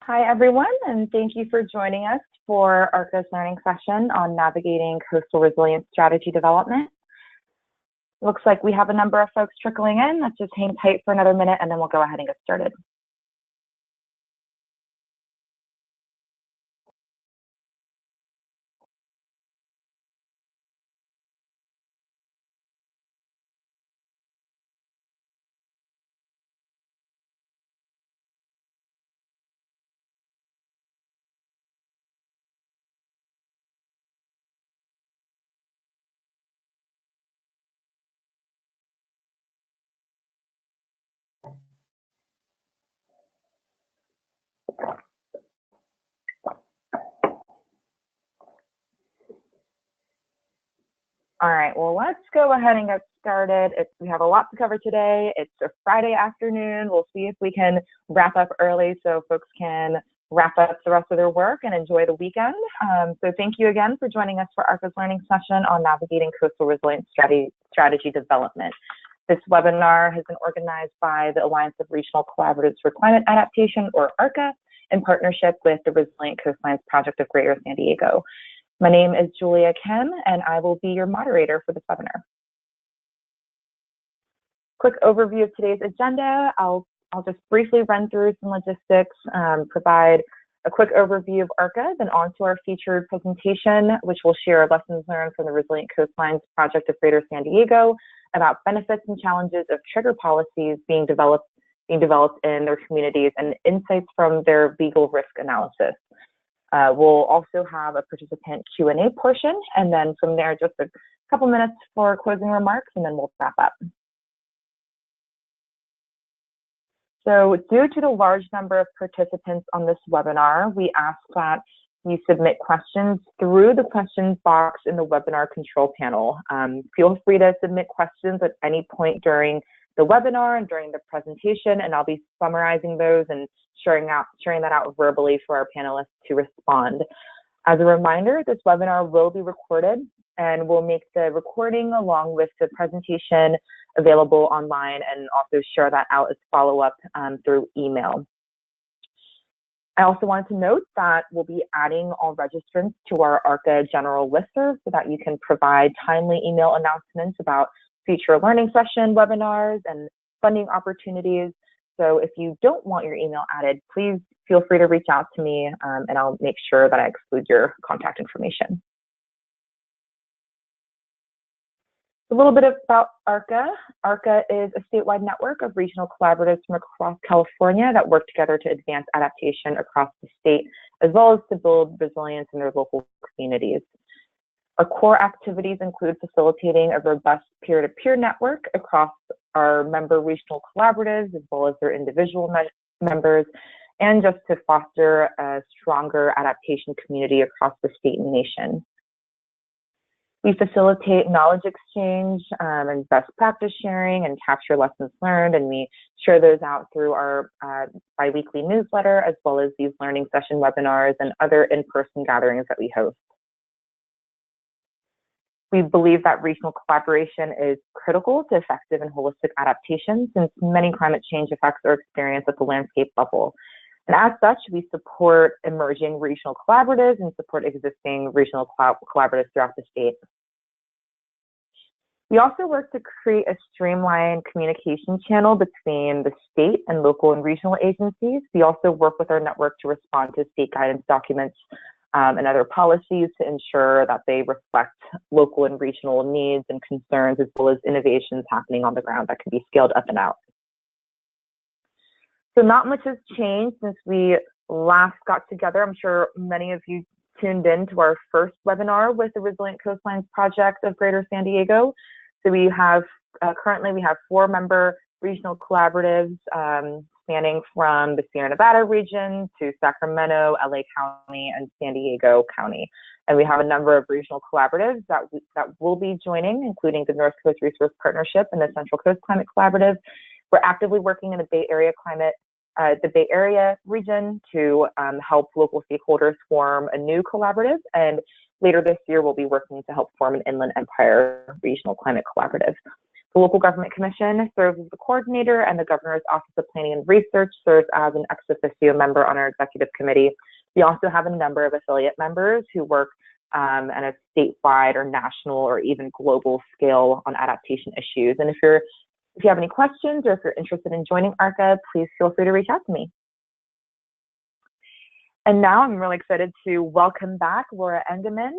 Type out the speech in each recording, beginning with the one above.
Hi, everyone, and thank you for joining us for ARCCA's learning session on navigating coastal resilience strategy development. Looks like we have a number of folks trickling in. Let's just hang tight for another minute, and then we'll go ahead and get started. All right, well, let's go ahead and get started. We have a lot to cover today. It's a Friday afternoon. We'll see if we can wrap up early so folks can wrap up the rest of their work and enjoy the weekend. So thank you again for joining us for ARCCA's learning session on navigating coastal resilience strategy development. This webinar has been organized by the Alliance of Regional Collaboratives for Climate Adaptation, or ARCCA, in partnership with the Resilient Coastlines Project of Greater San Diego. My name is Julia Kim, and I will be your moderator for this webinar. Quick overview of today's agenda. I'll just briefly run through some logistics, provide a quick overview of ARCCA, then on to our featured presentation, which will share lessons learned from the Resilient Coastlines Project of Greater San Diego about benefits and challenges of trigger policies being developed in their communities and insights from their legal risk analysis. We'll also have a participant Q&A portion, and then from there, just a couple minutes for closing remarks, and then we'll wrap up. So due to the large number of participants on this webinar, we ask that you submit questions through the questions box in the webinar control panel. Feel free to submit questions at any point during the webinar and during the presentation, and I'll be summarizing those and sharing that out verbally for our panelists to respond. As a reminder, this webinar will be recorded, and we'll make the recording along with the presentation available online and also share that out as follow-up through email. I also wanted to note that we'll be adding all registrants to our ARCCA general listserv so that you can provide timely email announcements about future learning session webinars and funding opportunities. So if you don't want your email added, please feel free to reach out to me and I'll make sure that I exclude your contact information. A little bit about ARCCA. ARCCA is a statewide network of regional collaboratives from across California that work together to advance adaptation across the state, as well as to build resilience in their local communities. Our core activities include facilitating a robust peer-to-peer network across our member regional collaboratives, as well as their individual members, and just to foster a stronger adaptation community across the state and nation. We facilitate knowledge exchange and best practice sharing and capture lessons learned, and we share those out through our bi-weekly newsletter, as well as these learning session webinars and other in-person gatherings that we host. We believe that regional collaboration is critical to effective and holistic adaptation, since many climate change effects are experienced at the landscape level. And as such, we support emerging regional collaboratives and support existing regional collaboratives throughout the state. We also work to create a streamlined communication channel between the state and local and regional agencies. We also work with our network to respond to state guidance documents and other policies to ensure that they reflect local and regional needs and concerns, as well as innovations happening on the ground that can be scaled up and out. So not much has changed since we last got together. I'm sure many of you tuned in to our first webinar with the Resilient Coastlines Project of Greater San Diego. So we have, currently we have 4 member regional collaboratives spanning from the Sierra Nevada region to Sacramento, LA County, and San Diego County. And we have a number of regional collaboratives that will be joining, including the North Coast Resource Partnership and the Central Coast Climate Collaborative. We're actively working in the Bay Area region to help local stakeholders form a new collaborative. And later this year, we'll be working to help form an Inland Empire Regional Climate Collaborative. The Local Government Commission serves as the coordinator, and the Governor's Office of Planning and Research serves as an ex officio member on our executive committee. We also have a number of affiliate members who work on a statewide or national or even global scale on adaptation issues. And if you have any questions or if you're interested in joining ARCCA, please feel free to reach out to me. And now I'm really excited to welcome back Laura Engeman.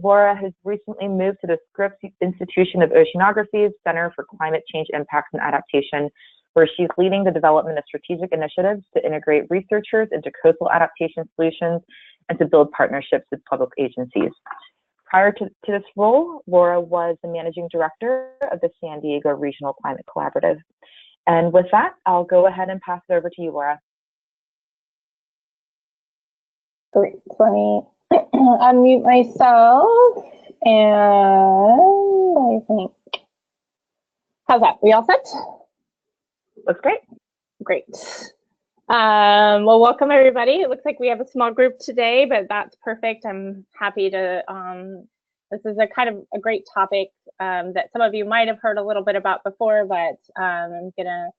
Laura has recently moved to the Scripps Institution of Oceanography's Center for Climate Change Impacts and Adaptation, where she's leading the development of strategic initiatives to integrate researchers into coastal adaptation solutions and to build partnerships with public agencies. Prior to this role, Laura was the managing director of the San Diego Regional Climate Collaborative. And with that, I'll go ahead and pass it over to you, Laura. Great, let me unmute myself, and I think, how's that? We all set? Looks great. Great. Well, welcome everybody. It looks like we have a small group today, but that's perfect. I'm happy to, this is a kind of a great topic that some of you might have heard a little bit about before, but I'm gonna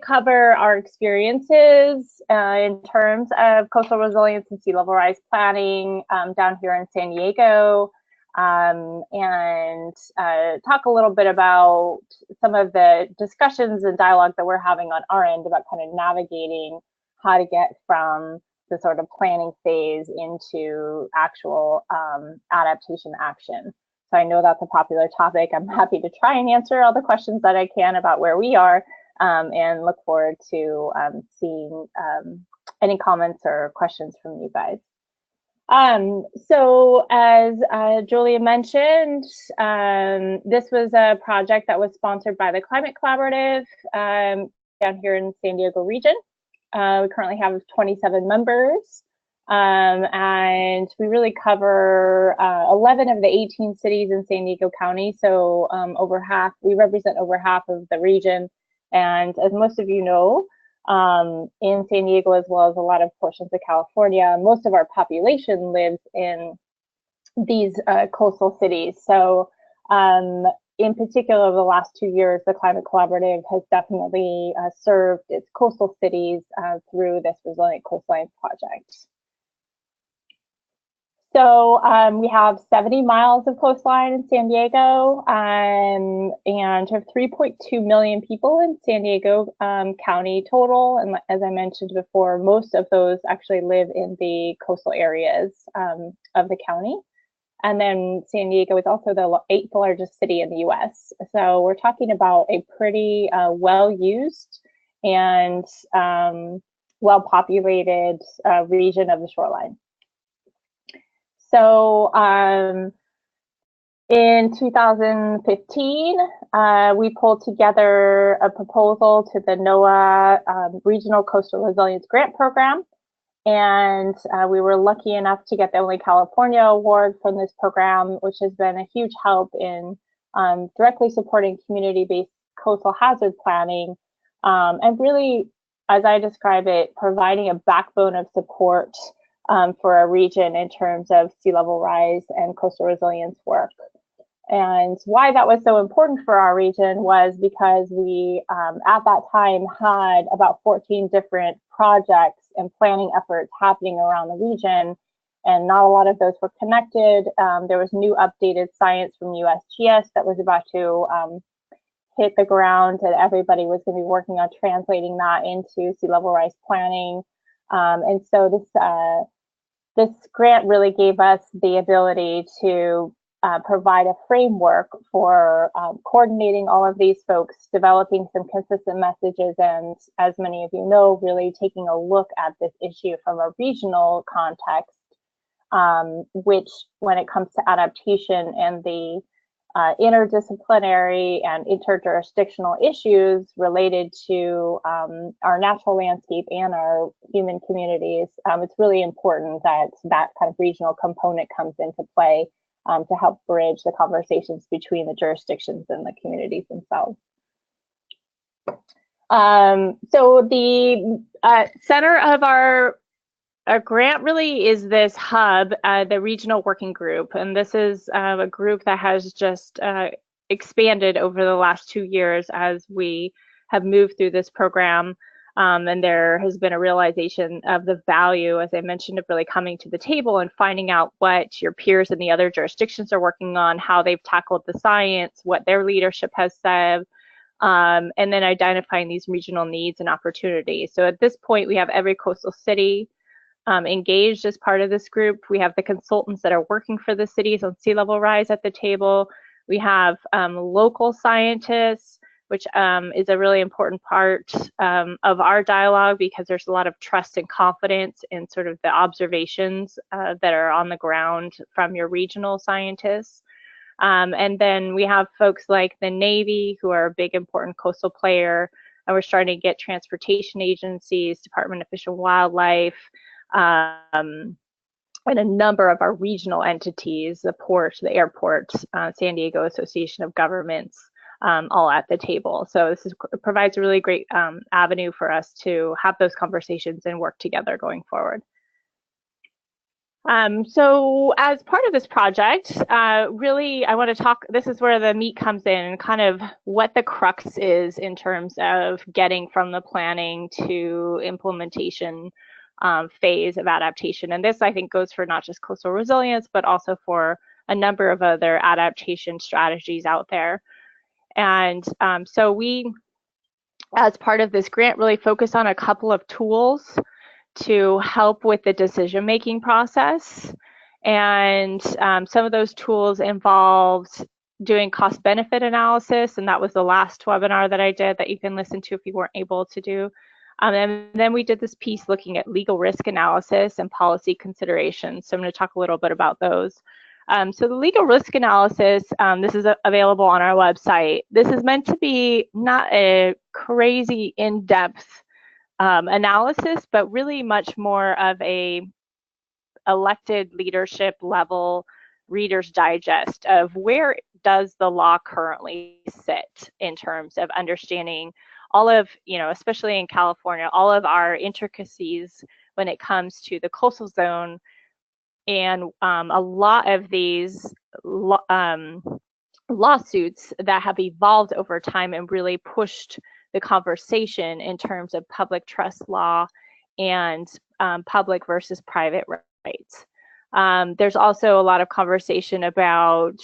cover our experiences in terms of coastal resilience and sea level rise planning down here in San Diego, and talk a little bit about some of the discussions and dialogue that we're having on our end about kind of navigating how to get from the sort of planning phase into actual adaptation action. So I know that's a popular topic. I'm happy to try and answer all the questions that I can about where we are. And look forward to seeing any comments or questions from you guys. So as Julia mentioned, this was a project that was sponsored by the Climate Collaborative down here in the San Diego region. We currently have 27 members, and we really cover 11 of the 18 cities in San Diego County. So over half, we represent over half of the region. And as most of you know, in San Diego, as well as a lot of portions of California, most of our population lives in these coastal cities. So in particular, over the last 2 years, the Climate Collaborative has definitely served its coastal cities through this Resilient Coastlines project. So we have 70 miles of coastline in San Diego, and have 3.2 million people in San Diego County total. And as I mentioned before, most of those actually live in the coastal areas of the county. And then San Diego is also the 8th largest city in the US. So we're talking about a pretty well-used and well-populated region of the shoreline. So in 2015, we pulled together a proposal to the NOAA Regional Coastal Resilience Grant Program. And we were lucky enough to get the only California award from this program, which has been a huge help in directly supporting community-based coastal hazard planning, and really, as I describe it, providing a backbone of support for our region in terms of sea level rise and coastal resilience work. And why that was so important for our region was because we, at that time, had about 14 different projects and planning efforts happening around the region, and not a lot of those were connected. There was new updated science from USGS that was about to hit the ground, and everybody was going to be working on translating that into sea level rise planning. And so this grant really gave us the ability to provide a framework for coordinating all of these folks, developing some consistent messages, and as many of you know, really taking a look at this issue from a regional context, which when it comes to adaptation and the interdisciplinary and interjurisdictional issues related to our natural landscape and our human communities, it's really important that that kind of regional component comes into play to help bridge the conversations between the jurisdictions and the communities themselves. So the center of our grant really is this hub, the Regional Working Group, and this is a group that has just expanded over the last 2 years as we have moved through this program. And there has been a realization of the value, as I mentioned, of really coming to the table and finding out what your peers in the other jurisdictions are working on, how they've tackled the science, what their leadership has said, and then identifying these regional needs and opportunities. So at this point, we have every coastal city engaged as part of this group. We have the consultants that are working for the cities on sea level rise at the table. We have local scientists, which is a really important part of our dialogue, because there's a lot of trust and confidence in sort of the observations that are on the ground from your regional scientists. And then we have folks like the Navy, who are a big important coastal player, and we're starting to get transportation agencies, Department of Fish and Wildlife, and a number of our regional entities, the port, the airport, San Diego Association of Governments, all at the table. So this provides a really great avenue for us to have those conversations and work together going forward. So as part of this project, really I want to talk, this is where the meat comes in, and kind of what the crux is in terms of getting from the planning to implementation phase of adaptation. And this, I think, goes for not just coastal resilience, but also for a number of other adaptation strategies out there. And so we, as part of this grant, really focus on a couple of tools to help with the decision-making process. And some of those tools involved doing cost-benefit analysis, and that was the last webinar that I did that you can listen to if you weren't able to do. And then we did this piece looking at legal risk analysis and policy considerations. So I'm going to talk a little bit about those. So the legal risk analysis, this is available on our website. This is meant to be not a crazy in-depth analysis, but really much more of a elected leadership level Reader's Digest of where does the law currently sit in terms of understanding all of, especially in California, all of our intricacies when it comes to the coastal zone. And a lot of these lawsuits that have evolved over time and really pushed the conversation in terms of public trust law and public versus private rights. There's also a lot of conversation about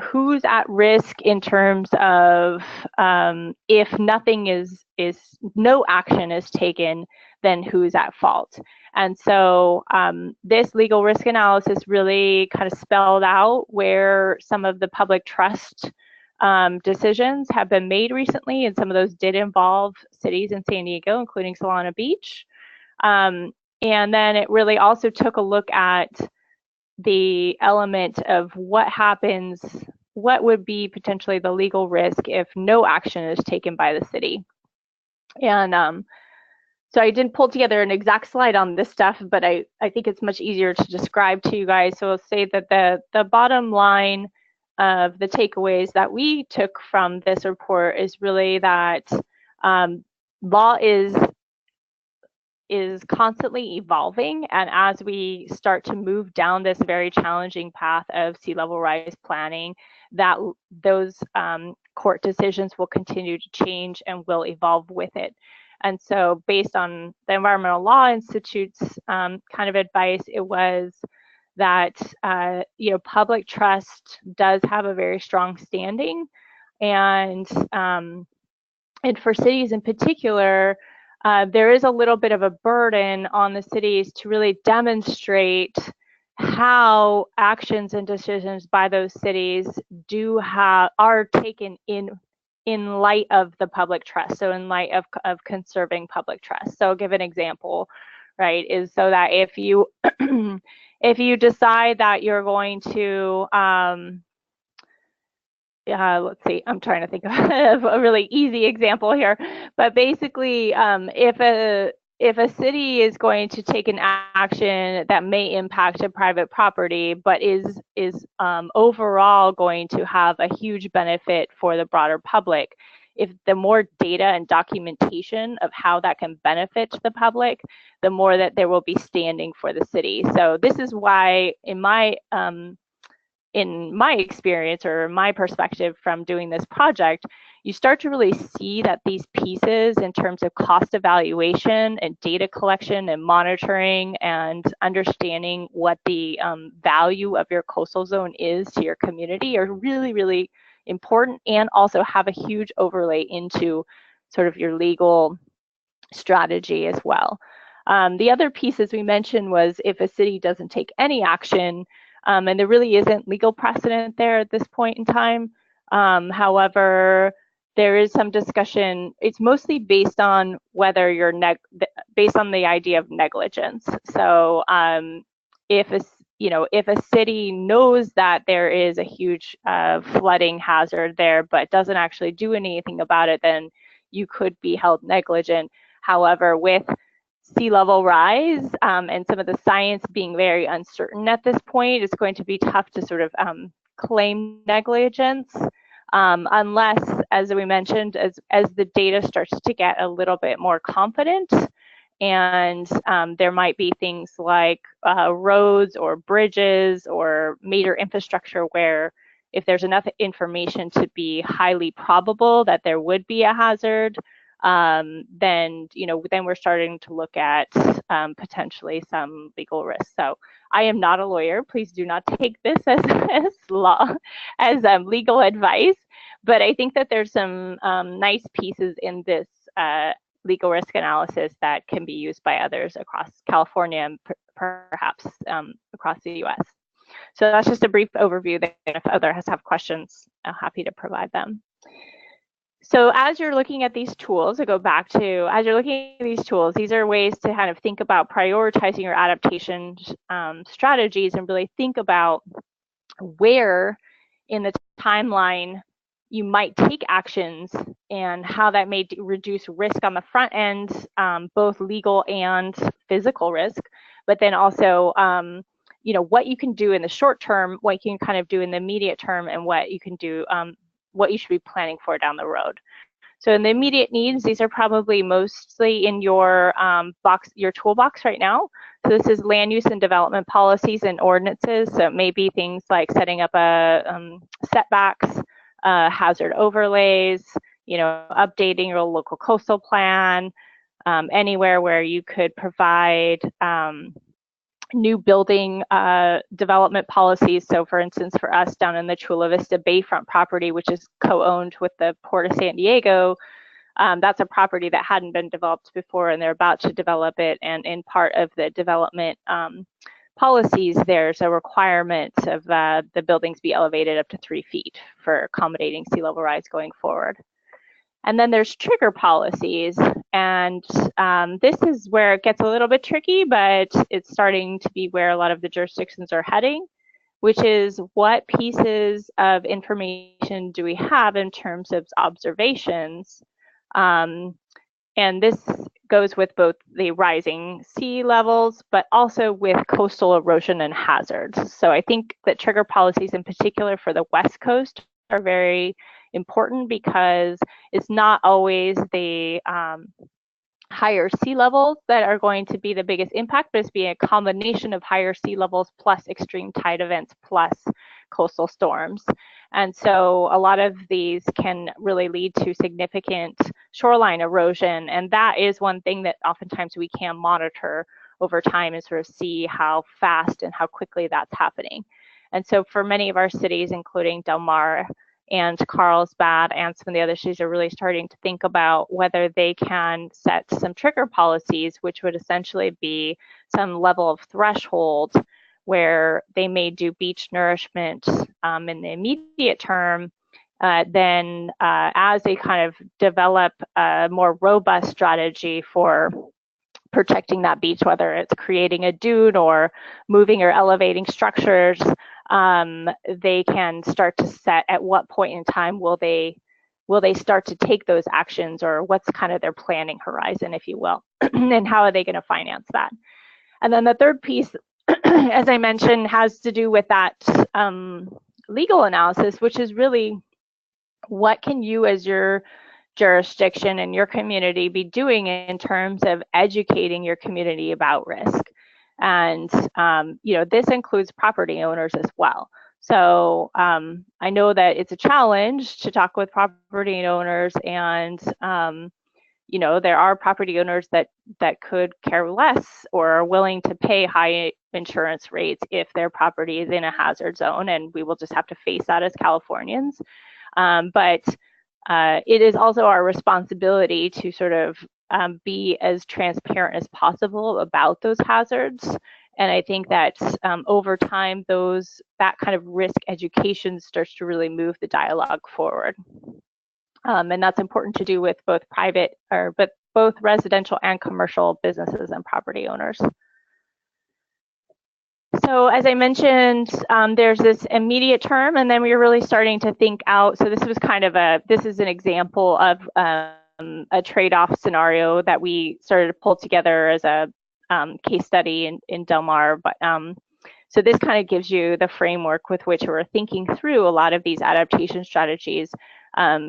who's at risk in terms of if nothing is no action is taken, then who's at fault. And so this legal risk analysis really kind of spelled out where some of the public trust decisions have been made recently, and some of those did involve cities in San Diego, including Solana Beach. And then it really also took a look at the element of what happens, what would be potentially the legal risk if no action is taken by the city. And so I didn't pull together an exact slide on this stuff, but I think it's much easier to describe to you guys. So I'll say that the bottom line of the takeaways that we took from this report is really that law is constantly evolving, and as we start to move down this very challenging path of sea level rise planning, that those court decisions will continue to change and will evolve with it. And so based on the Environmental Law Institute's kind of advice, it was that public trust does have a very strong standing, and for cities in particular, there is a little bit of a burden on the cities to really demonstrate how actions and decisions by those cities are taken in light of the public trust, so in light of conserving public trust. So I'll give an example, right, is so that if you if you decide that you're going to let's see, I'm trying to think of a really easy example here, but basically if a city is going to take an action that may impact a private property, but is overall going to have a huge benefit for the broader public, if the more data and documentation of how that can benefit the public, the more that there will be standing for the city. So this is why, in my in my experience or my perspective from doing this project, you start to really see that these pieces in terms of cost evaluation and data collection and monitoring and understanding what the value of your coastal zone is to your community are really, really important, and also have a huge overlay into sort of your legal strategy as well. The other pieces we mentioned was if a city doesn't take any action, and there really isn't legal precedent there at this point in time. However, there is some discussion. It's mostly based on whether you're based on the idea of negligence. So if a city knows that there is a huge flooding hazard there, but doesn't actually do anything about it, then you could be held negligent. However, with sea level rise and some of the science being very uncertain at this point, it's going to be tough to sort of claim negligence unless, as we mentioned, as the data starts to get a little bit more confident, and there might be things like roads or bridges or major infrastructure where if there's enough information to be highly probable that there would be a hazard, then we're starting to look at potentially some legal risks. So I am not a lawyer. Please do not take this as legal advice. But I think that there's some nice pieces in this legal risk analysis that can be used by others across California and perhaps across the U.S. So that's just a brief overview. If others have questions, I'm happy to provide them. So as you're looking at these tools, these are ways to kind of think about prioritizing your adaptation strategies and really think about where in the timeline you might take actions and how that may reduce risk on the front end, both legal and physical risk, but then also what you can do in the short term, what you can kind of do in the immediate term, and what you can do, what you should be planning for down the road. So in the immediate needs, these are probably mostly in your toolbox right now. So this is land use and development policies and ordinances. So maybe things like setting up setbacks, hazard overlays, updating your local coastal plan, anywhere where you could provide new building development policies. So for instance, for us down in the Chula Vista Bayfront property, which is co-owned with the Port of San Diego, that's a property that hadn't been developed before, and they're about to develop it. And in part of the development policies, there's a requirement of the buildings be elevated up to 3 feet for accommodating sea level rise going forward. And then there's trigger policies, and this is where it gets a little bit tricky, but it's starting to be where a lot of the jurisdictions are heading, which is what pieces of information do we have in terms of observations? And this goes with both the rising sea levels, but also with coastal erosion and hazards. So I think that trigger policies in particular for the West Coast are very important because it's not always the higher sea levels that are going to be the biggest impact, but it's being a combination of higher sea levels plus extreme tide events plus coastal storms. And so a lot of these can really lead to significant shoreline erosion. And that is one thing that oftentimes we can monitor over time and sort of see how fast and how quickly that's happening. And so for many of our cities, including Del Mar and Carlsbad and some of the other cities, are really starting to think about whether they can set some trigger policies, which would essentially be some level of threshold where they may do beach nourishment in the immediate term. Then as they kind of develop a more robust strategy for protecting that beach, whether it's creating a dune or moving or elevating structures, they can start to set at what point in time will they start to take those actions, or what's kind of their planning horizon, if you will, and how are they going to finance that. And then the third piece, as I mentioned, has to do with that legal analysis, which is really what can you as your jurisdiction and your community be doing in terms of educating your community about risk. And this includes property owners as well. So I know that it's a challenge to talk with property owners, and you know, there are property owners that could care less or are willing to pay high insurance rates if their property is in a hazard zone, and we will just have to face that as Californians. But it is also our responsibility to sort of be as transparent as possible about those hazards. And I think that over time, that kind of risk education starts to really move the dialogue forward. And that's important to do with both both residential and commercial businesses and property owners. So as I mentioned, there's this immediate term, and then we're really starting to think out. So this is an example of a trade-off scenario that we started to pull together as a case study in Del Mar. But so this kind of gives you the framework with which we're thinking through a lot of these adaptation strategies.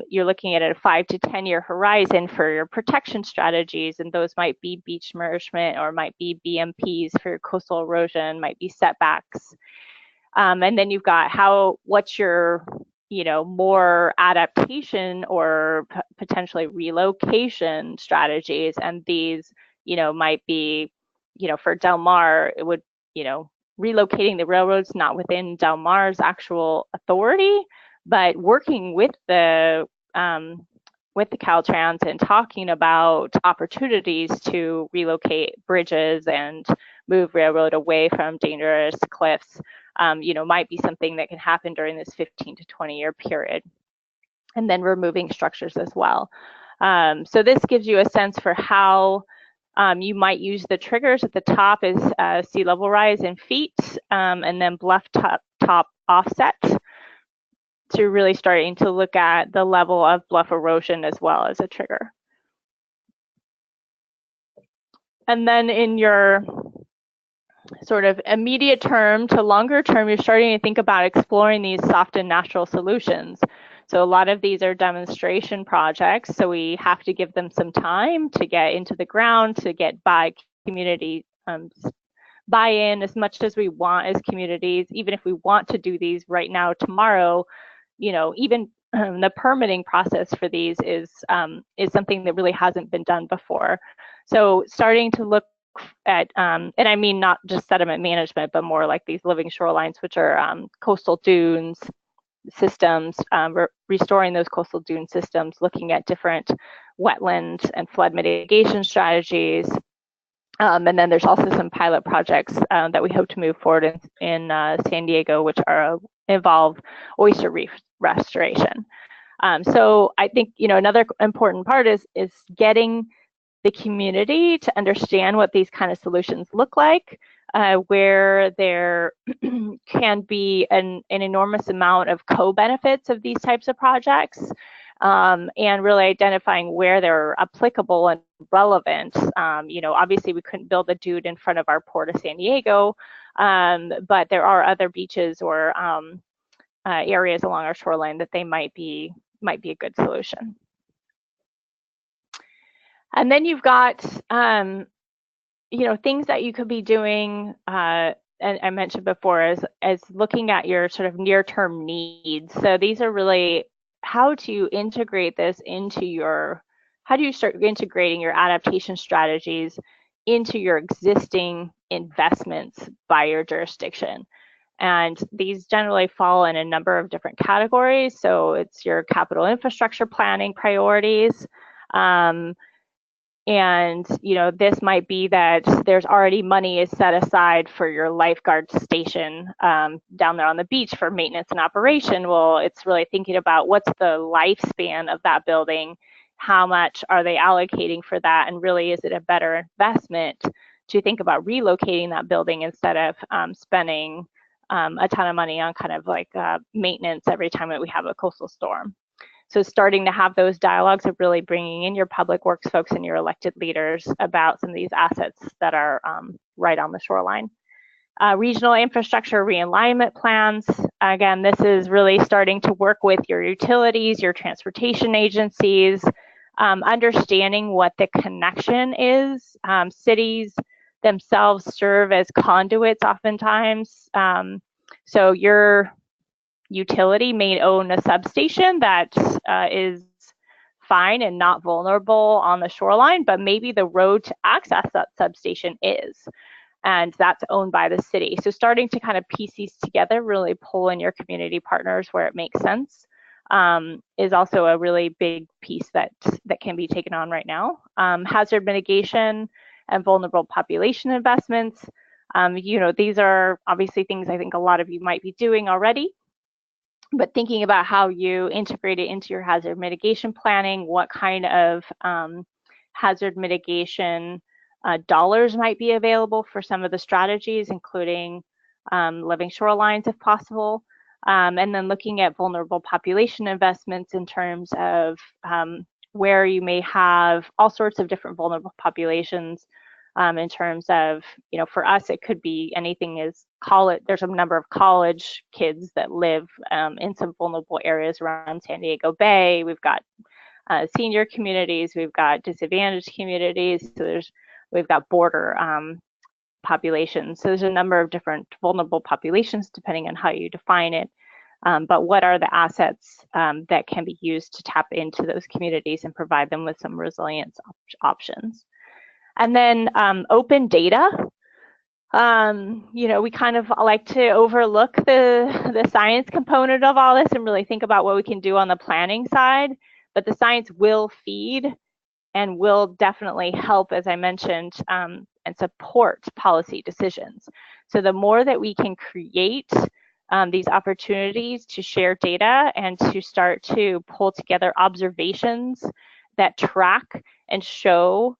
You're looking at a 5 to 10 year horizon for your protection strategies, and those might be beach nourishment, or might be BMPs for your coastal erosion, might be setbacks. And then you've got what's your, you know, more adaptation or potentially relocation strategies. And these, you know, might be, you know, for Del Mar, it would, you know, relocating the railroads not within Del Mar's actual authority, but working with the Caltrans and talking about opportunities to relocate bridges and move railroad away from dangerous cliffs, you know, might be something that can happen during this 15 to 20 year period. And then removing structures as well. So this gives you a sense for how you might use the triggers. At the top is sea level rise in feet, and then bluff top offset, to really starting to look at the level of bluff erosion as well as a trigger. And then in your sort of immediate term to longer term, you're starting to think about exploring these soft and natural solutions. So a lot of these are demonstration projects, so we have to give them some time to get into the ground, to get community buy-in as much as we want as communities. Even if we want to do these right now, tomorrow, you know, even the permitting process for these is something that really hasn't been done before. So starting to look at, and I mean not just sediment management, but more like these living shorelines, which are coastal dunes systems, restoring those coastal dune systems, looking at different wetland and flood mitigation strategies. And then there's also some pilot projects that we hope to move forward in San Diego, which involve oyster reef restoration. So I think, you know, another important part is getting the community to understand what these kind of solutions look like, where there can be an enormous amount of co-benefits of these types of projects, and really identifying where they're applicable and relevant. You know, obviously we couldn't build a dune in front of our port of San Diego, but there are other beaches or areas along our shoreline that they might be a good solution. And then you've got, you know, things that you could be doing, and I mentioned before, as looking at your sort of near-term needs. So these are really how to integrate this into how do you start integrating your adaptation strategies into your existing investments by your jurisdiction. And these generally fall in a number of different categories. So it's your capital infrastructure planning priorities. And, you know, this might be that there's already money is set aside for your lifeguard station down there on the beach for maintenance and operation. Well, it's really thinking about what's the lifespan of that building, how much are they allocating for that, and really is it a better investment to think about relocating that building instead of spending a ton of money on kind of like maintenance every time that we have a coastal storm. So starting to have those dialogues of really bringing in your public works folks and your elected leaders about some of these assets that are right on the shoreline. Regional infrastructure realignment plans. Again, this is really starting to work with your utilities, your transportation agencies, understanding what the connection is. Cities themselves serve as conduits oftentimes. So utility may own a substation that is fine and not vulnerable on the shoreline, but maybe the road to access that substation is, and that's owned by the city. So starting to kind of piece these together, really pull in your community partners where it makes sense, is also a really big piece that can be taken on right now. Hazard mitigation and vulnerable population investments. These are obviously things I think a lot of you might be doing already, but thinking about how you integrate it into your hazard mitigation planning, what kind of hazard mitigation dollars might be available for some of the strategies, including living shorelines if possible, and then looking at vulnerable population investments in terms of where you may have all sorts of different vulnerable populations. In terms of, for us, it could be anything as college. There's a number of college kids that live in some vulnerable areas around San Diego Bay. We've got senior communities. We've got disadvantaged communities. So we've got border populations. So there's a number of different vulnerable populations depending on how you define it. But what are the assets that can be used to tap into those communities and provide them with some resilience options? And then open data. We kind of like to overlook the science component of all this and really think about what we can do on the planning side, but the science will feed and will definitely help, as I mentioned, and support policy decisions. So the more that we can create these opportunities to share data and to start to pull together observations that track and show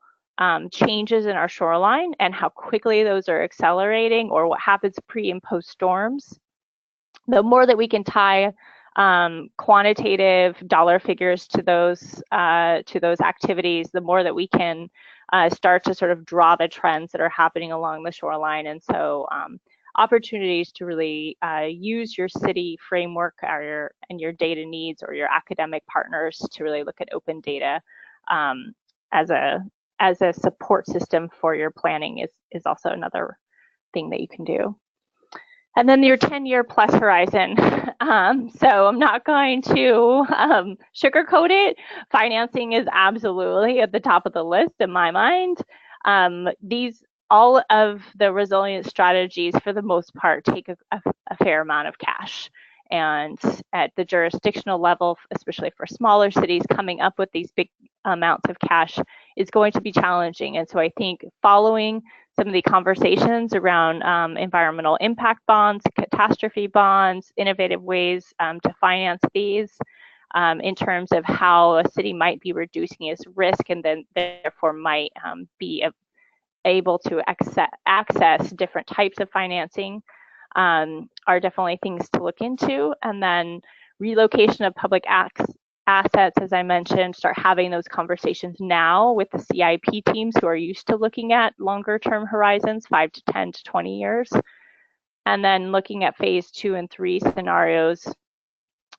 changes in our shoreline and how quickly those are accelerating, or what happens pre and post storms, the more that we can tie quantitative dollar figures to those activities, the more that we can start to sort of draw the trends that are happening along the shoreline. And so opportunities to really use your city framework and your data needs or your academic partners to really look at open data as a support system for your planning is also another thing that you can do. And then your 10-year plus horizon. So I'm not going to sugarcoat it. Financing is absolutely at the top of the list in my mind. All of the resilience strategies, for the most part, take a fair amount of cash. And at the jurisdictional level, especially for smaller cities, coming up with these big amounts of cash is going to be challenging. And so I think following some of the conversations around environmental impact bonds, catastrophe bonds, innovative ways to finance these in terms of how a city might be reducing its risk and then therefore might be able to access different types of financing are definitely things to look into. And then relocation of public assets, as I mentioned, start having those conversations now with the CIP teams who are used to looking at longer term horizons, 5 to 10 to 20 years. And then looking at phase 2 and 3 scenarios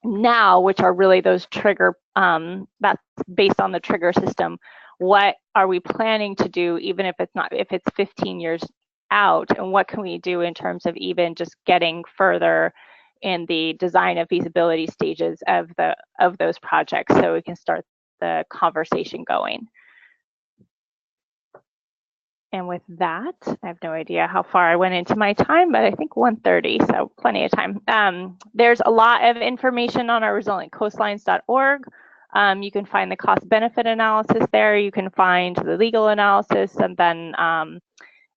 now, which are really those trigger, that's based on the trigger system. What are we planning to do, even if it's 15 years out, and what can we do in terms of even just getting further in the design and feasibility stages of those projects, so we can start the conversation going. And with that, I have no idea how far I went into my time, but I think 1:30, so plenty of time. There's a lot of information on our resilientcoastlines.org. You can find the cost-benefit analysis there. You can find the legal analysis, and then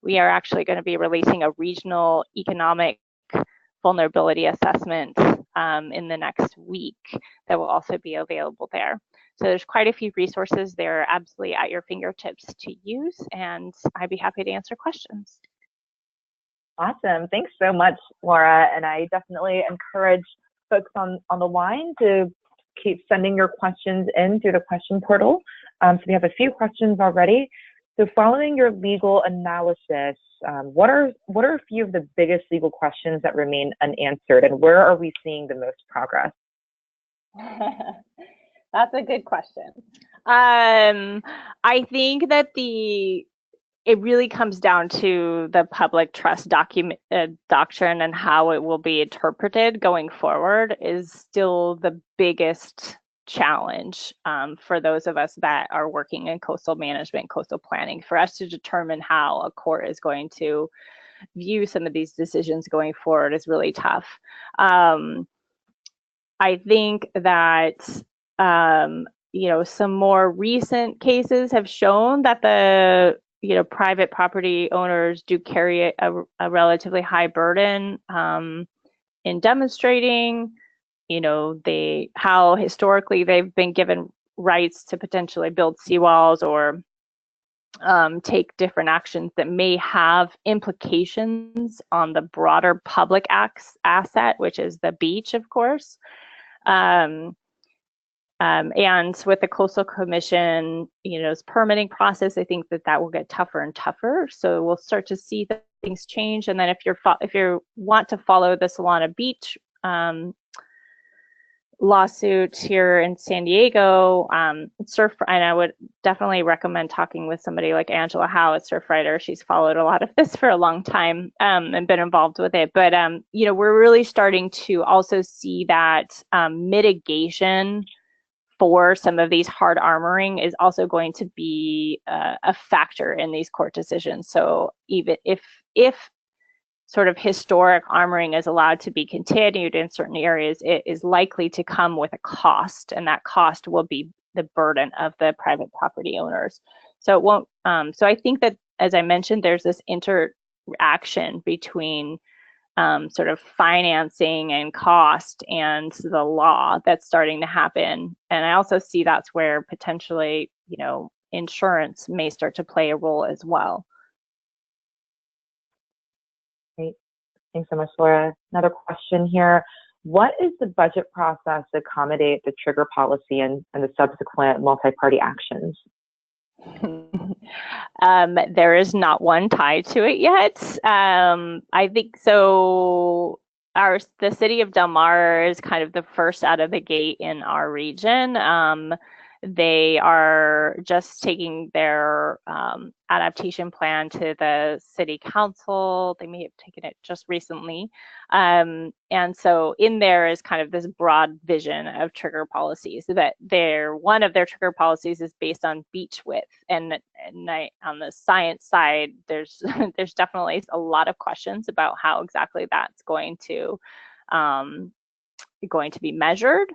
we are actually going to be releasing a regional economic vulnerability assessment in the next week that will also be available there. So there's quite a few resources there absolutely at your fingertips to use, and I'd be happy to answer questions. Awesome. Thanks so much, Laura. And I definitely encourage folks on the line to keep sending your questions in through the question portal. So we have a few questions already. So following your legal analysis, what are a few of the biggest legal questions that remain unanswered, and where are we seeing the most progress? That's a good question. I think that it really comes down to the public trust doctrine, and how it will be interpreted going forward is still the biggest challenge for those of us that are working in coastal management, coastal planning, for us to determine how a court is going to view some of these decisions going forward is really tough. I think that some more recent cases have shown that the private property owners do carry a relatively high burden in demonstrating, how historically they've been given rights to potentially build seawalls or take different actions that may have implications on the broader public asset, which is the beach, of course. And with the Coastal Commission's permitting process, I think that will get tougher and tougher. So we'll start to see things change. And then if you want to follow the Solana Beach lawsuit here in San Diego, and I would definitely recommend talking with somebody like Angela Howe at Surfrider. She's followed a lot of this for a long time and been involved with it. But we're really starting to also see that mitigation for some of these hard armoring is also going to be a factor in these court decisions. So even if sort of historic armoring is allowed to be continued in certain areas, it is likely to come with a cost, and that cost will be the burden of the private property owners. So it won't. So I think that, as I mentioned, there's this interaction between sort of financing and cost and the law that's starting to happen, and I also see that's where potentially, insurance may start to play a role as well. Great. Thanks so much, Laura. Another question here. What is the budget process to accommodate the trigger policy and the subsequent multi-party actions? There is not one tied to it yet. I think so. The city of Del Mar is kind of the first out of the gate in our region. They are just taking their adaptation plan to the city council. They may have taken it just recently. And so in there is kind of this broad vision of trigger policies, that one of their trigger policies is based on beach width. And on the science side, there's definitely a lot of questions about how exactly that's going to be measured.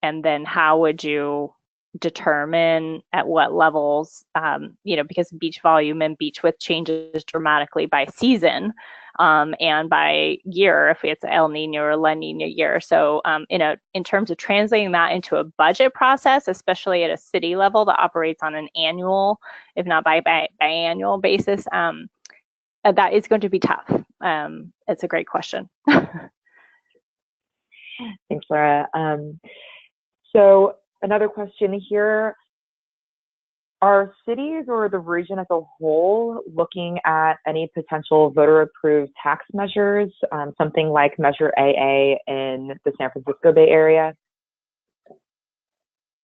And then how would you determine at what levels, because beach volume and beach width changes dramatically by season and by year, if it's El Nino or La Nina year. So in terms of translating that into a budget process, especially at a city level that operates on an annual, if not biannual basis, that is going to be tough. It's a great question. Thanks, Laura. So another question here, are cities or the region as a whole looking at any potential voter-approved tax measures, something like Measure AA in the San Francisco Bay Area?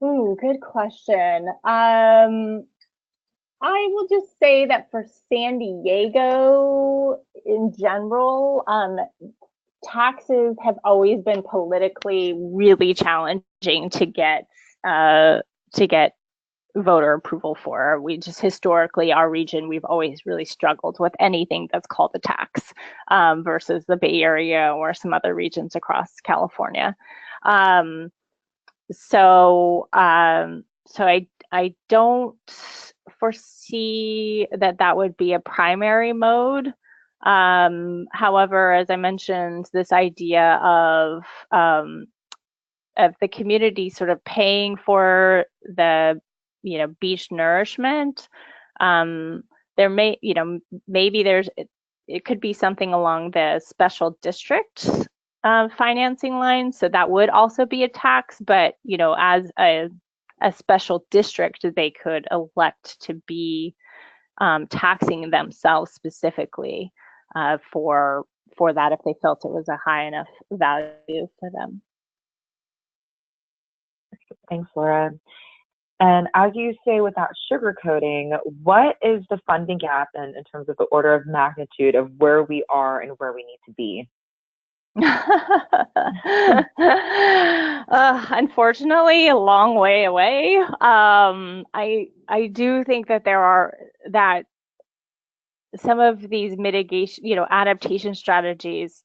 Ooh, good question. I will just say that for San Diego in general, taxes have always been politically really challenging to get voter approval for. We just historically, our region, we've always really struggled with anything that's called a tax versus the Bay Area or some other regions across California. So I don't foresee that would be a primary mode. However, as I mentioned, this idea of the community sort of paying for the beach nourishment, there may maybe it could be something along the special district financing line, so that would also be a tax, but as a special district, they could elect to be taxing themselves specifically for that if they felt it was a high enough value for them. Thanks, Laura. And as you say, without sugarcoating, what is the funding gap in terms of the order of magnitude of where we are and where we need to be? Unfortunately, a long way away. I do think that that some of these mitigation, adaptation strategies,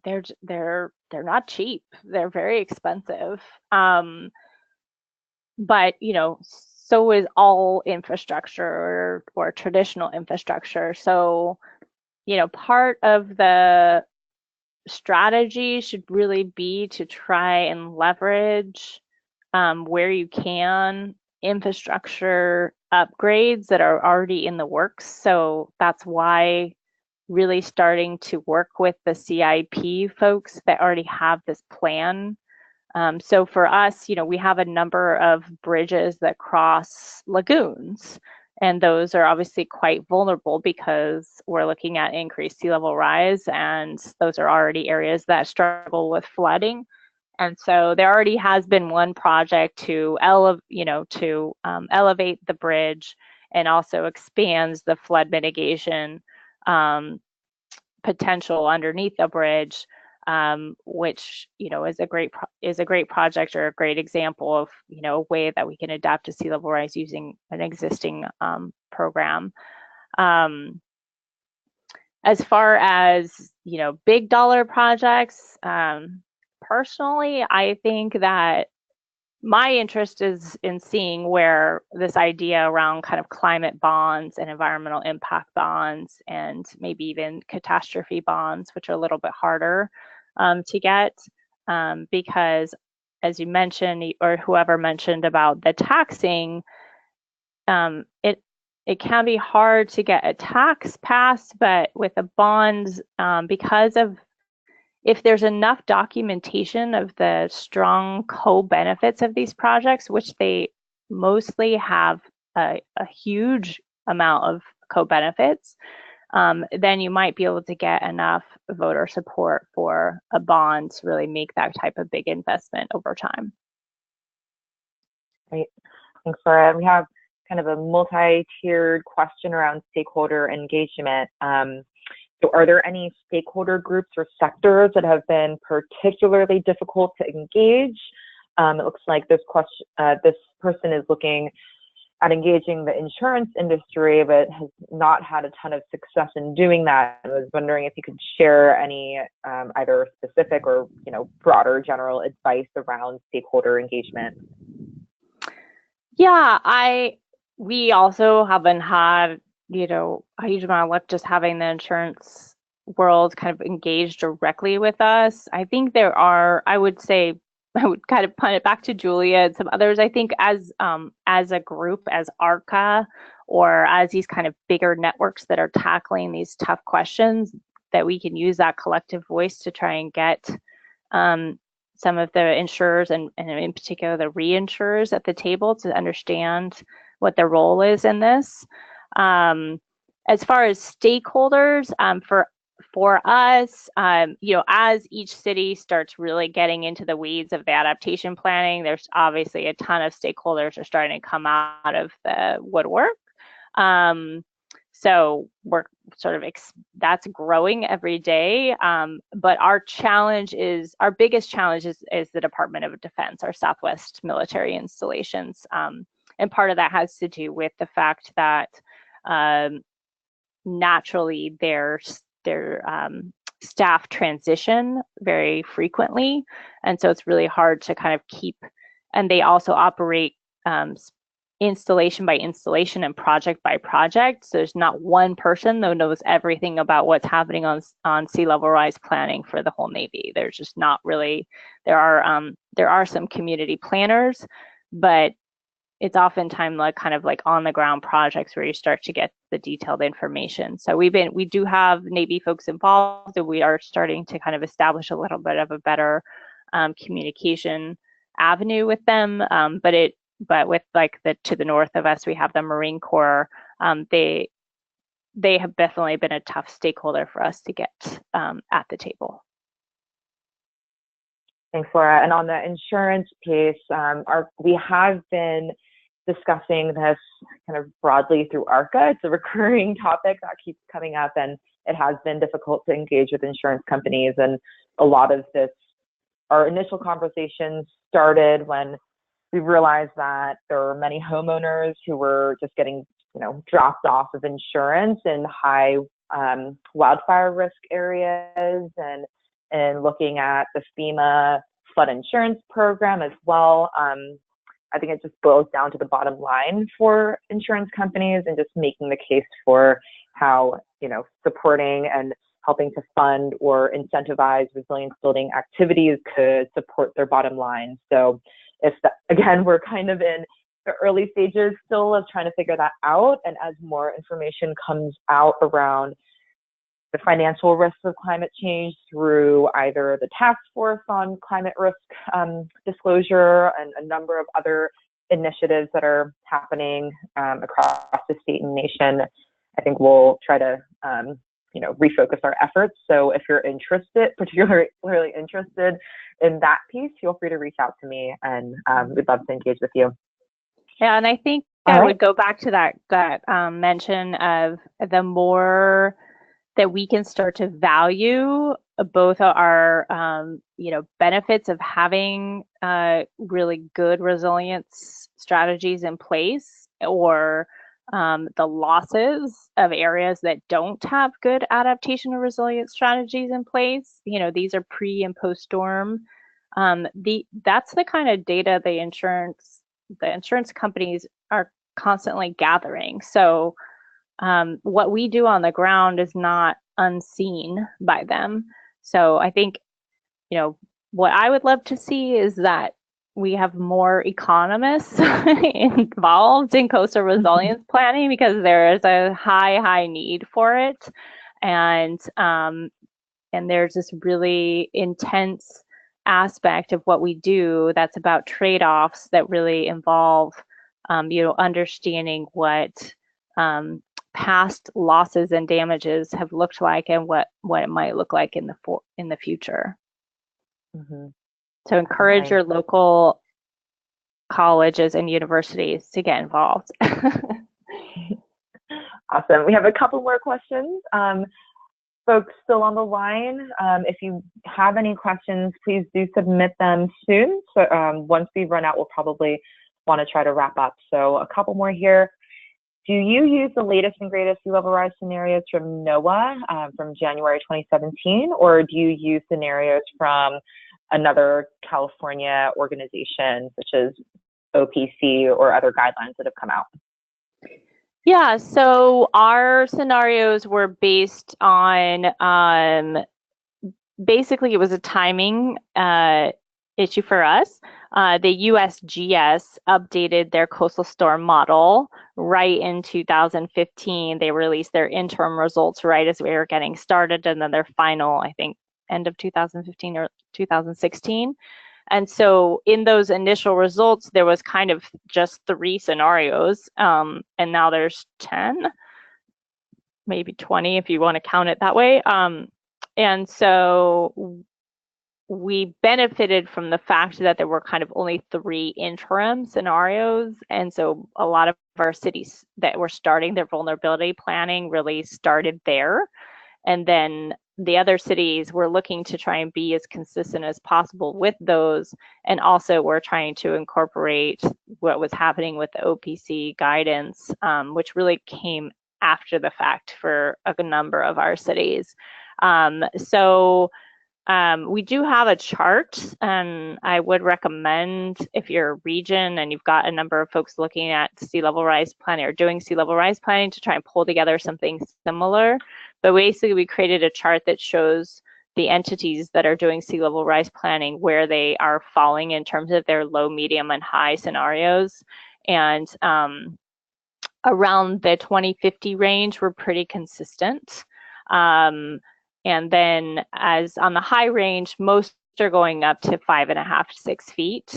they're not cheap. They're very expensive. But so is all infrastructure or traditional infrastructure. So part of the strategy should really be to try and leverage where you can infrastructure upgrades that are already in the works. So that's why really starting to work with the CIP folks that already have this plan. So for us, we have a number of bridges that cross lagoons, and those are obviously quite vulnerable because we're looking at increased sea level rise, and those are already areas that struggle with flooding. And so there already has been one project to elevate the bridge and also expands the flood mitigation potential underneath the bridge, which is a great project or a great example of a way that we can adapt to sea level rise using an existing program. As far as big dollar projects, personally, I think that my interest is in seeing where this idea around kind of climate bonds and environmental impact bonds and maybe even catastrophe bonds, which are a little bit harder to get, because as you mentioned, or whoever mentioned about the taxing, it can be hard to get a tax passed, but with the bonds, because of if there's enough documentation of the strong co-benefits of these projects, which they mostly have a huge amount of co-benefits, then you might be able to get enough voter support for a bond to really make that type of big investment over time. Great. Thanks, Laura. We have kind of a multi-tiered question around stakeholder engagement. So are there any stakeholder groups or sectors that have been particularly difficult to engage? It looks like this person is looking at engaging the insurance industry, but has not had a ton of success in doing that. I was wondering if you could share any either specific or broader general advice around stakeholder engagement. Yeah, we also haven't had a huge amount of luck just having the insurance world kind of engage directly with us. I think I would say, I would kind of punt it back to Julia and some others. I think as a group, as ARCCA, or as these kind of bigger networks that are tackling these tough questions, that we can use that collective voice to try and get some of the insurers and in particular the reinsurers at the table to understand what their role is in this. As far as stakeholders, for us, as each city starts really getting into the weeds of the adaptation planning, there's obviously a ton of stakeholders are starting to come out of the woodwork. So we're sort of that's growing every day. But our biggest challenge is the Department of Defense, our Southwest military installations. And part of that has to do with the fact that naturally their staff transition very frequently. And so it's really hard to kind of keep, and they also operate installation by installation and project by project. So there's not one person that knows everything about what's happening on sea level rise planning for the whole Navy. There's just not really, there are some community planners, but it's oftentimes kind of like on the ground projects where you start to get the detailed information. So we do have Navy folks involved, and we are starting to kind of establish a little bit of a better communication avenue with them. But with to the north of us, we have the Marine Corps. They have definitely been a tough stakeholder for us to get at the table. Thanks, Laura. And on the insurance piece, we have been discussing this kind of broadly through ARCCA. It's a recurring topic that keeps coming up, and it has been difficult to engage with insurance companies. And a lot of this, our initial conversations started when we realized that there were many homeowners who were just getting, dropped off of insurance in high wildfire risk areas, and looking at the FEMA flood insurance program as well. I think it just boils down to the bottom line for insurance companies and just making the case for how, supporting and helping to fund or incentivize resilience building activities could support their bottom line. So again, we're kind of in the early stages still of trying to figure that out. And as more information comes out around the financial risks of climate change through either the task force on climate risk disclosure and a number of other initiatives that are happening across the state and nation, I think we'll try to refocus our efforts. So if you're interested, particularly interested in that piece, feel free to reach out to me, and we'd love to engage with you. Yeah, and I think I would go back to that mention of the more that we can start to value both our benefits of having really good resilience strategies in place, or the losses of areas that don't have good adaptation or resilience strategies in place. These are pre and post storm. That's the kind of data the insurance companies are constantly gathering. So what we do on the ground is not unseen by them. So I think, what I would love to see is that we have more economists involved in coastal resilience planning, because there is a high need for it. And there's this really intense aspect of what we do that's about trade-offs that really involve, understanding what past losses and damages have looked like and what it might look like in the future. Mm-hmm. So encourage your local colleges and universities to get involved. Awesome. We have a couple more questions. Folks still on the line, if you have any questions, please do submit them soon. So once we run out, we'll probably want to try to wrap up. So a couple more here. Do you use the latest and greatest sea level rise scenarios from NOAA from January 2017, or do you use scenarios from another California organization such as OPC or other guidelines that have come out? Yeah, so our scenarios were based on, basically it was a timing issue for us. The USGS updated their coastal storm model right in 2015. They released their interim results right as we were getting started, and then their final, I think, end of 2015 or 2016. And so in those initial results, there was kind of just 3 scenarios, and now there's 10, maybe 20 if you want to count it that way. And so we benefited from the fact that there were kind of only 3 interim scenarios. And so a lot of our cities that were starting their vulnerability planning really started there. And then the other cities were looking to try and be as consistent as possible with those. And also we're trying to incorporate what was happening with the OPC guidance, which really came after the fact for a number of our cities. We do have a chart, and I would recommend, if you're a region and you've got a number of folks looking at sea level rise planning or doing sea level rise planning, to try and pull together something similar. But basically we created a chart that shows the entities that are doing sea level rise planning, where they are falling in terms of their low, medium, and high scenarios. And around the 2050 range, we're pretty consistent. And then as on the high range, most are going up to 5.5 to 6 feet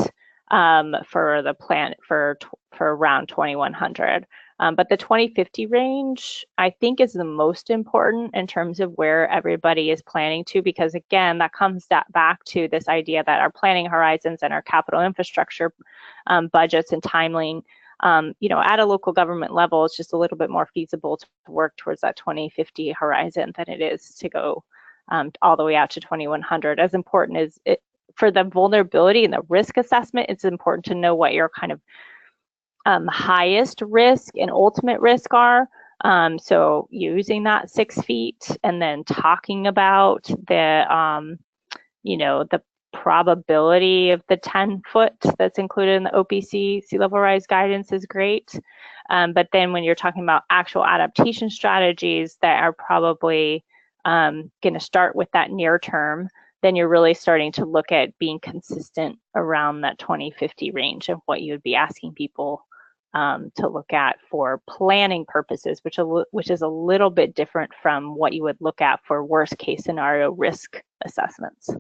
for the planet for around 2100. But the 2050 range, I think, is the most important in terms of where everybody is planning to, because again, that comes back to this idea that our planning horizons and our capital infrastructure budgets and timeline, at a local government level, it's just a little bit more feasible to work towards that 2050 horizon than it is to go all the way out to 2100. As important as it for the vulnerability and the risk assessment, it's important to know what your kind of highest risk and ultimate risk are. So using that 6 feet and then talking about the, the probability of the 10 foot that's included in the OPC sea level rise guidance is great. But then when you're talking about actual adaptation strategies that are probably going to start with that near term, then you're really starting to look at being consistent around that 2050 range of what you would be asking people to look at for planning purposes, which is a little bit different from what you would look at for worst case scenario risk assessments.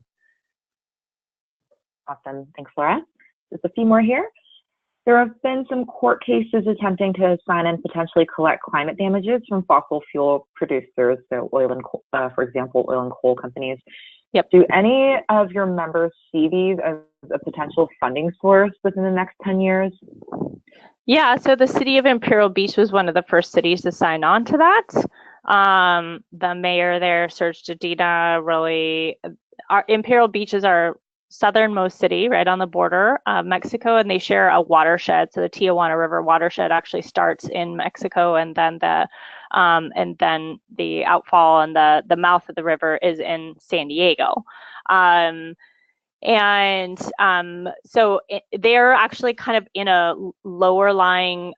Awesome, thanks, Laura. Just a few more here. There have been some court cases attempting to assign and potentially collect climate damages from fossil fuel producers, so oil and coal, for example, oil and coal companies. Yep. Do any of your members see these as a potential funding source within the next 10 years? Yeah, so the city of Imperial Beach was one of the first cities to sign on to that. The mayor there, Serge Dedina, really, Imperial Beach is our southernmost city right on the border of Mexico, and they share a watershed. So the Tijuana River watershed actually starts in Mexico, and then the outfall and the mouth of the river is in San Diego. So they're actually kind of in a lower lying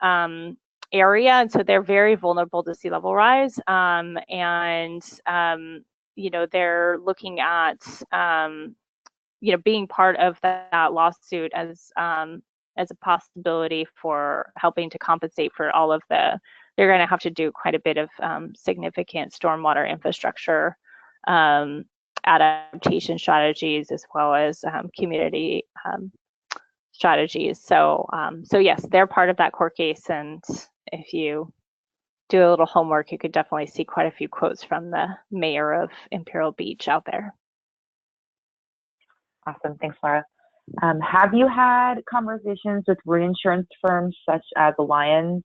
area, and so they're very vulnerable to sea level rise. They're looking at being part of that lawsuit as a possibility for helping to compensate for all of they're going to have to do quite a bit of significant stormwater infrastructure adaptation strategies, as well as community strategies. So yes, they're part of that court case, and if you do a little homework, you could definitely see quite a few quotes from the mayor of Imperial Beach out there. Awesome, thanks, Laura. Have you had conversations with reinsurance firms such as Allianz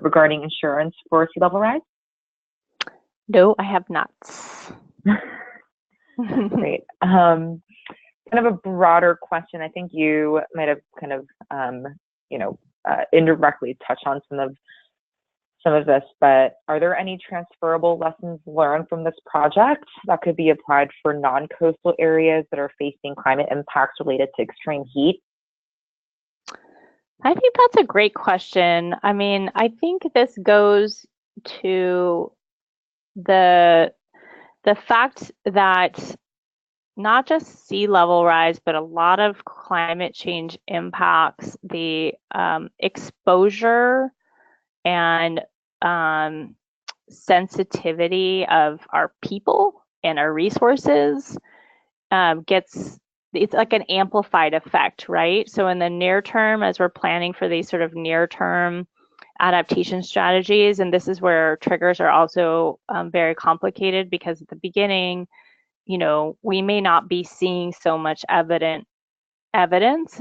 regarding insurance for sea level rise? No, I have not. Great. Kind of a broader question. I think you might have kind of, indirectly touched on some of this, but are there any transferable lessons learned from this project that could be applied for non-coastal areas that are facing climate impacts related to extreme heat? I think that's a great question. I mean, I think this goes to the fact that not just sea level rise, but a lot of climate change impacts the exposure and sensitivity of our people and our resources it's like an amplified effect, right? So in the near term, as we're planning for these sort of near term adaptation strategies, and this is where triggers are also very complicated, because at the beginning, we may not be seeing so much evidence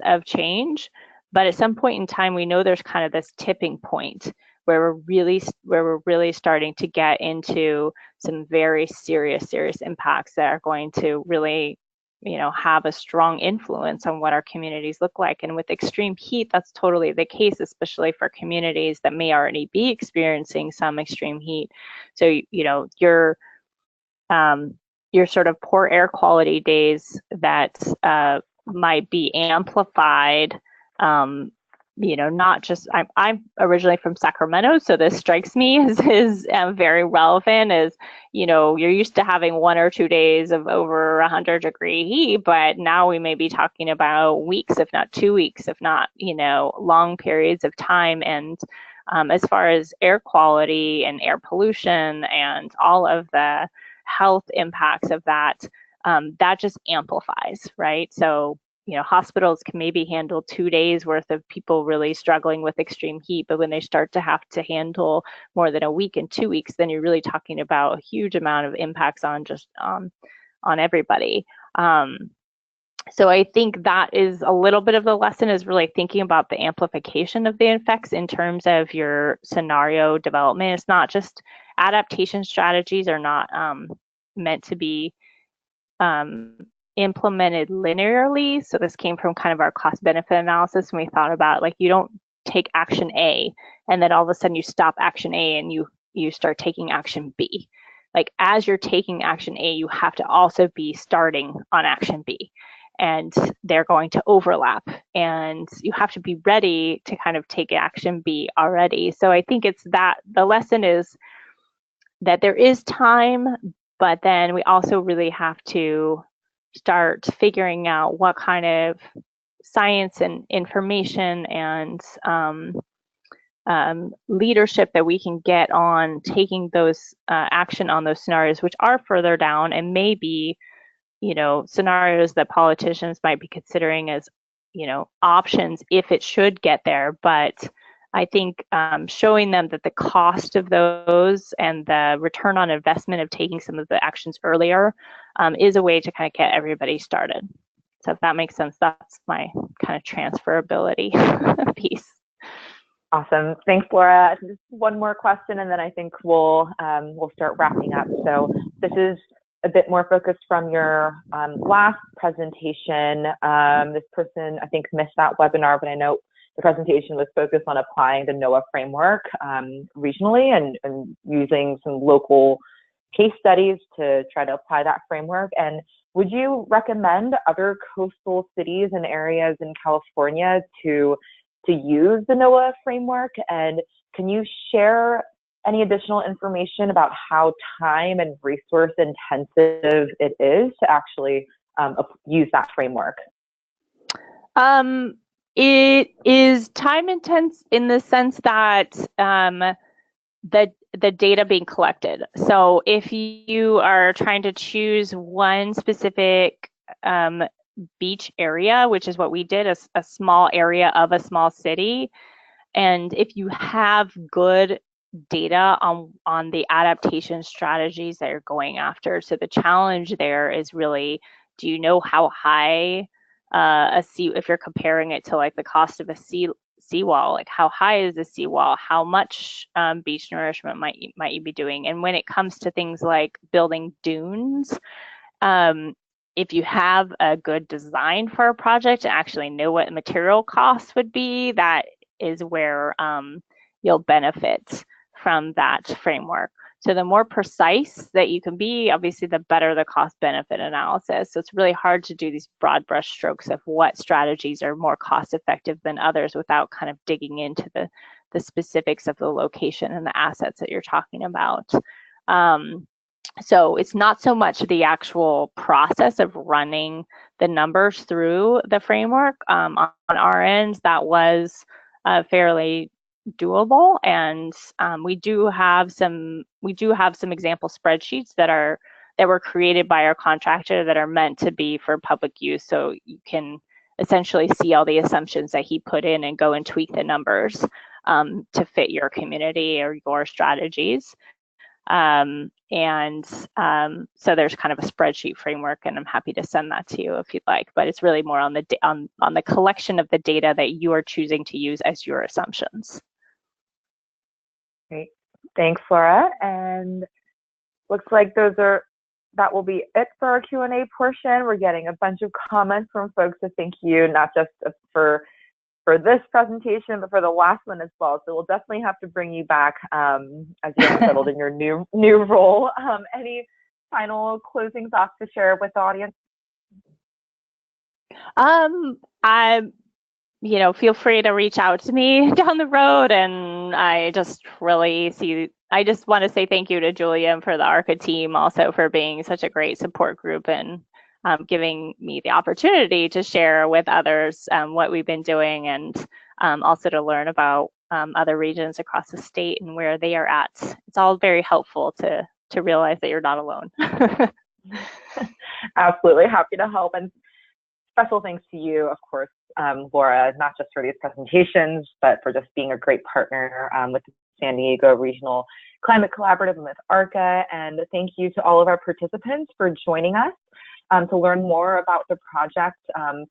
of change, but at some point in time, we know there's kind of this tipping point where we're really starting to get into some very serious impacts that are going to really, have a strong influence on what our communities look like. And with extreme heat, that's totally the case, especially for communities that may already be experiencing some extreme heat. So, your sort of poor air quality days that might be amplified, not just, I'm originally from Sacramento, so this strikes me as very relevant. As you're used to having 1 or 2 days of over 100-degree heat, but now we may be talking about weeks, if not 2 weeks, if not long periods of time. And as far as air quality and air pollution and all of the health impacts of that, that just amplifies, right? So hospitals can maybe handle 2 days worth of people really struggling with extreme heat, but when they start to have to handle more than a week and 2 weeks, then you're really talking about a huge amount of impacts on just on everybody. So I think that is a little bit of the lesson, is really thinking about the amplification of the effects in terms of your scenario development. It's not just adaptation strategies are not meant to be implemented linearly. So this came from kind of our cost benefit analysis, when we thought about, like, you don't take action A and then all of a sudden you stop action A and you start taking action B. Like, as you're taking action A, you have to also be starting on action B, and they're going to overlap, and you have to be ready to kind of take action B already. So I think it's that the lesson is that there is time, but then we also really have to start figuring out what kind of science and information and leadership that we can get on taking those action on those scenarios, which are further down and maybe, scenarios that politicians might be considering as, options if it should get there. But I think showing them that the cost of those and the return on investment of taking some of the actions earlier is a way to kind of get everybody started. So if that makes sense, that's my kind of transferability piece. Awesome. Thanks, Laura. Just one more question, and then I think we'll start wrapping up. So this is a bit more focused from your last presentation. This person, I think, missed that webinar, but I know the presentation was focused on applying the NOAA framework regionally and using some local case studies to try to apply that framework. And would you recommend other coastal cities and areas in California to use the NOAA framework? And can you share any additional information about how time and resource intensive it is to actually use that framework? It is time intense in the sense that the data being collected. So if you are trying to choose one specific beach area, which is what we did, a small area of a small city, and if you have good data on the adaptation strategies that you're going after. So the challenge there is really, do you know how high if you're comparing it to like the cost of a seawall, like how high is the seawall, how much beach nourishment might you be doing? And when it comes to things like building dunes, if you have a good design for a project and actually know what material costs would be, that is where you'll benefit from that framework. So the more precise that you can be, obviously, the better the cost-benefit analysis. So it's really hard to do these broad brush strokes of what strategies are more cost-effective than others without kind of digging into the specifics of the location and the assets that you're talking about. So it's not so much the actual process of running the numbers through the framework. On our end, that was fairly doable, and we do have some example spreadsheets that were created by our contractor that are meant to be for public use, so you can essentially see all the assumptions that he put in and go and tweak the numbers to fit your community or your strategies. So there's kind of a spreadsheet framework, and I'm happy to send that to you if you'd like, but it's really more on the collection of the data that you are choosing to use as your assumptions. Great. Thanks, Laura. And looks like that will be it for our Q&A portion. We're getting a bunch of comments from folks, so thank you, not just for this presentation, but for the last one as well. So we'll definitely have to bring you back as you get settled in your new role. Any final closing thoughts to share with the audience? Feel free to reach out to me down the road, and I just want to say thank you to Julia and for the ARCCA team also for being such a great support group and giving me the opportunity to share with others what we've been doing, and also to learn about other regions across the state and where they are at. It's all very helpful to realize that you're not alone. Absolutely, happy to help. And special thanks to you, of course, Laura, not just for these presentations, but for just being a great partner with the San Diego Regional Climate Collaborative and with ARCCA. And thank you to all of our participants for joining us. To learn more about the project,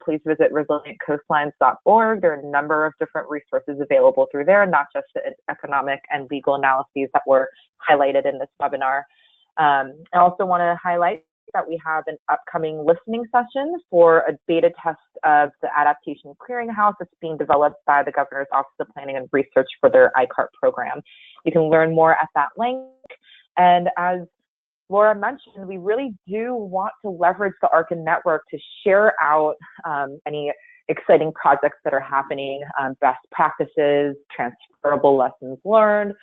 please visit resilientcoastlines.org. There are a number of different resources available through there, not just the economic and legal analyses that were highlighted in this webinar. I also want to highlight that we have an upcoming listening session for a beta test of the Adaptation Clearinghouse that's being developed by the Governor's Office of Planning and Research for their ICART program. You can learn more at that link. And as Laura mentioned, we really do want to leverage the ARCCA network to share out any exciting projects that are happening, best practices, transferable lessons learned.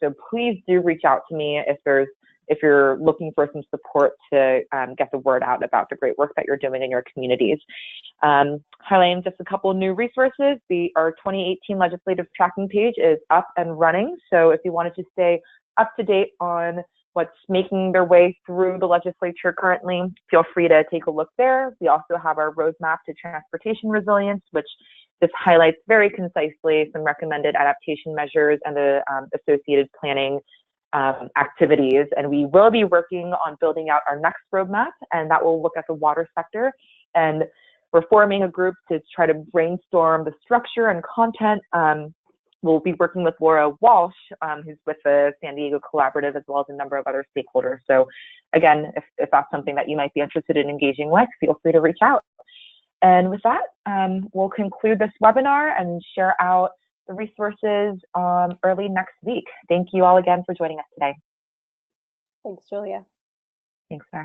So please do reach out to me if you're looking for some support to get the word out about the great work that you're doing in your communities. Highlighting just a couple new resources, our 2018 legislative tracking page is up and running. So if you wanted to stay up to date on what's making their way through the legislature currently, feel free to take a look there. We also have our roadmap to transportation resilience, which just highlights very concisely some recommended adaptation measures and the associated planning activities. And we will be working on building out our next roadmap, and that will look at the water sector. And we're forming a group to try to brainstorm the structure and content. We'll be working with Laura Walsh, who's with the San Diego Collaborative, as well as a number of other stakeholders. So again, if that's something that you might be interested in engaging with, feel free to reach out. And with that, we'll conclude this webinar and share out the resources early next week. Thank you all again for joining us today. Thanks, Julia. Thanks, Sarah.